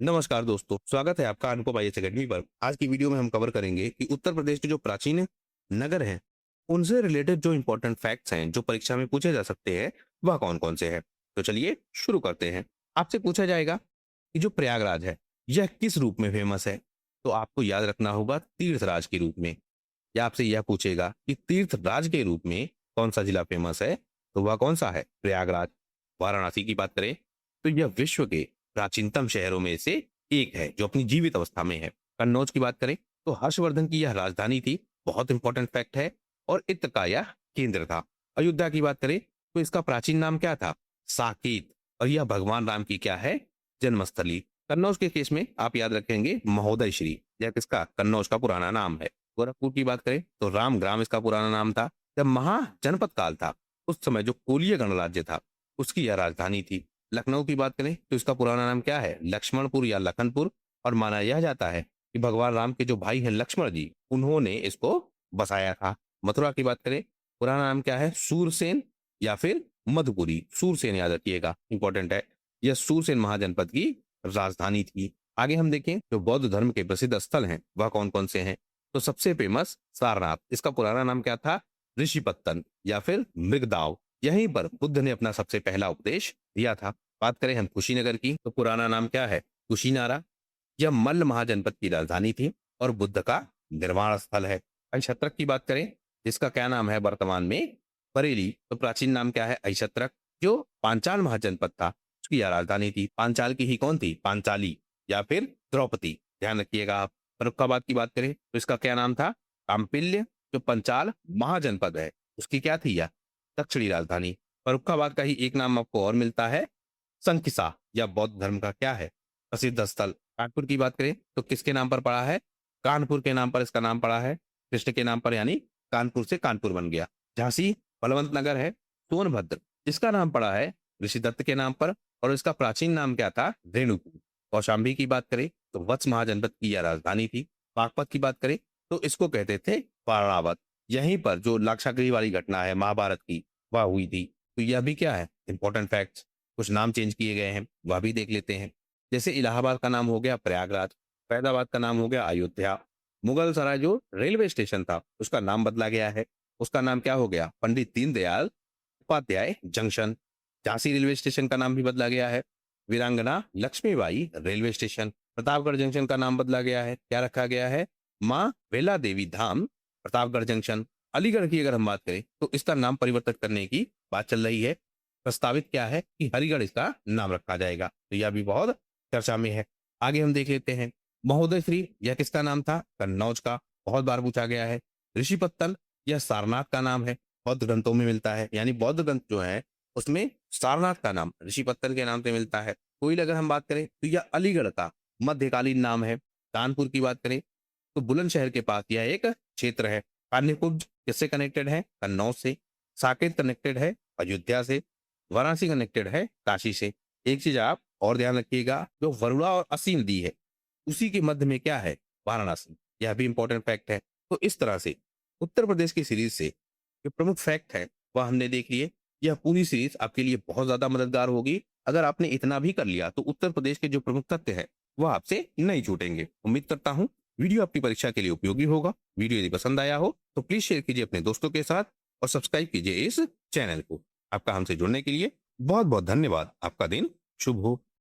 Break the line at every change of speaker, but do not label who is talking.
नमस्कार दोस्तों, स्वागत है आपका अनुभव आईएएस अकेडमी पर। आज की वीडियो में हम कवर करेंगे कि उत्तर प्रदेश के जो प्राचीन नगर हैं, उनसे रिलेटेड जो इंपॉर्टेंट फैक्ट्स हैं, जो परीक्षा में पूछे जा सकते हैं, वह कौन-कौन से हैं। तो चलिए शुरू करते हैं। आपसे पूछा जाएगा कि जो प्रयागराज है, यह किस रूप में फेमस है? तो आपको याद रखना होगा तीर्थराज के रूप में। या आपसे यह पूछेगा कि तीर्थराज के रूप में कौन-सा जिला फेमस है? तो वह कौन-सा है? प्रयागराज। वाराणसी की बात करें, तो यह विश्व के प्राचीनतम शहरों में से एक है जो अपनी जीवित अवस्था में है। कन्नौज की बात करें तो हर्षवर्धन की यह राजधानी थी, बहुत इंपॉर्टेंट फैक्ट है, और इत्र का यह केंद्र था। अयोध्या की बात करें तो इसका प्राचीन नाम क्या था? साकेत। और यह भगवान राम की क्या है? जन्मस्थली। कन्नौज के केस में आप याद रखेंगे महोदय श्री, यह किसका? कन्नौज का पुराना नाम है। गोरखपुर की बात करें तो रामग्राम इसका पुराना नाम था। जब महाजनपद काल था, उस समय जो कोलीय गणराज्य था, उसकी यह राजधानी थी। लखनऊ की बात करें तो इसका पुराना नाम क्या है? लक्ष्मणपुर या लखनपुर। और माना यह जाता है कि भगवान राम के जो भाई हैं लक्ष्मण जी, उन्होंने इसको बसाया था। मथुरा की बात करें, पुराना नाम क्या है? सूरसेन या फिर मधुपुरी। सूरसेन याद रखिएगा, इंपॉर्टेंट है। यह सूरसेन महाजनपद की राजधानी थी। आगे हम देखें जो बौद्ध धर्म के प्रसिद्ध स्थल हैं, वह कौन कौन से हैं। तो सबसे फेमस सारनाथ, इसका पुराना नाम क्या था? ऋषिपत्तन या फिर मृगदाव। यहीं पर बुद्ध ने अपना सबसे पहला उपदेश दिया था। बात करें हम कुशीनगर की, तो पुराना नाम क्या है? कुशीनारा। यह मल्ल महाजनपद की राजधानी थी और बुद्ध का निर्वाण स्थल है। अहिछत्रक की बात करें, जिसका क्या नाम है वर्तमान में? बरेली। तो प्राचीन नाम क्या है? अहिछत्रक। जो पांचाल महाजनपद था, उसकी यह राजधानी थी। पांचाल की ही कौन थी? पांचाली या फिर द्रौपदी, ध्यान रखिएगा आप। फर्रुखाबाद की बात करें तो इसका क्या नाम था? काम्पिल्य। जो पंचाल महाजनपद है, उसकी क्या थी यह? दक्षिणी राजधानी। फर्रुखाबाद का ही एक नाम आपको और मिलता है, संकिसा, या बौद्ध धर्म का क्या है? प्रसिद्ध स्थल। कानपुर की बात करें तो किसके नाम पर पड़ा है? कानपुर के नाम पर इसका नाम पड़ा है, कृष्ण के नाम पर, यानी कानपुर से कानपुर बन गया। झांसी बलवंत नगर है। सोनभद्र, इसका नाम पड़ा है ऋषिदत्त के नाम पर, और इसका प्राचीन नाम क्या था? रेणुकूट। कौशाम्बी की बात करें तो वत्स महाजनपद की यह राजधानी थी। बागपत की बात करें तो इसको कहते थे वारणावत। यहीं पर जो लाक्षागृह वाली घटना है महाभारत की, वह हुई थी। तो यह भी क्या है? Important facts. कुछ नाम चेंज किए गए हैं, वह भी देख लेते हैं। जैसे इलाहाबाद का नाम हो गया प्रयागराज, फैजाबाद का नाम हो गया अयोध्या। मुगल सराय जो रेलवे स्टेशन था, उसका नाम बदला गया है। उसका नाम क्या हो गया? Pandit Deendayal Upadhyay junction. Jhansi railway station का नाम भी बदला गया है। Veerangana Laxmibai railway station. Pratapgarh junction का नाम बदला गया है, क्या रखा गया है? माँ वेला देवी धाम प्रतापगढ़ जंक्शन। अलीगढ़ की अगर हम बात करें तो इसका नाम परिवर्तित करने की बात चल रही है। प्रस्तावित क्या है कि हरिगढ़ इसका नाम रखा जाएगा, तो यह भी बहुत चर्चा में है। आगे हम देख लेते हैं महोदय श्री, यह किसका नाम था? कन्नौज का, बहुत बार पूछा गया है। ऋषिपत्तल, यह सारनाथ का नाम है, बौद्ध ग्रंथों में मिलता है, यानी बौद्ध ग्रंथ जो है उसमें सारनाथ का नाम ऋषिपत्तल के नाम से मिलता है। कोइल अगर हम बात करें तो यह अलीगढ़ का मध्यकालीन नाम है। कानपुर की बात करें तो बुलंदशहर के पास यह एक क्षेत्र है। कान्यकुब्ज किससे कनेक्टेड है? कन्नौज से। साकेत कनेक्टेड है अयोध्या से। वाराणसी कनेक्टेड है काशी से। एक चीज आप और ध्यान रखिएगा, जो वरुणा और असी नदी है, उसी के मध्य में क्या है? वाराणसी। यह भी इंपॉर्टेंट फैक्ट है। तो इस तरह से उत्तर प्रदेश की सीरीज से जो प्रमुख फैक्ट है वह हमने देख लिए। यह पूरी सीरीज आपके लिए बहुत ज्यादा मददगार होगी। अगर आपने इतना भी कर लिया तो उत्तर प्रदेश के जो प्रमुख तथ्य है वह आपसे नहीं छूटेंगे। उम्मीद करता हूं वीडियो आपकी परीक्षा के लिए उपयोगी होगा। वीडियो यदि पसंद आया हो तो प्लीज शेयर कीजिए अपने दोस्तों के साथ और सब्सक्राइब कीजिए इस चैनल को। आपका हमसे जुड़ने के लिए बहुत बहुत धन्यवाद। आपका दिन शुभ हो।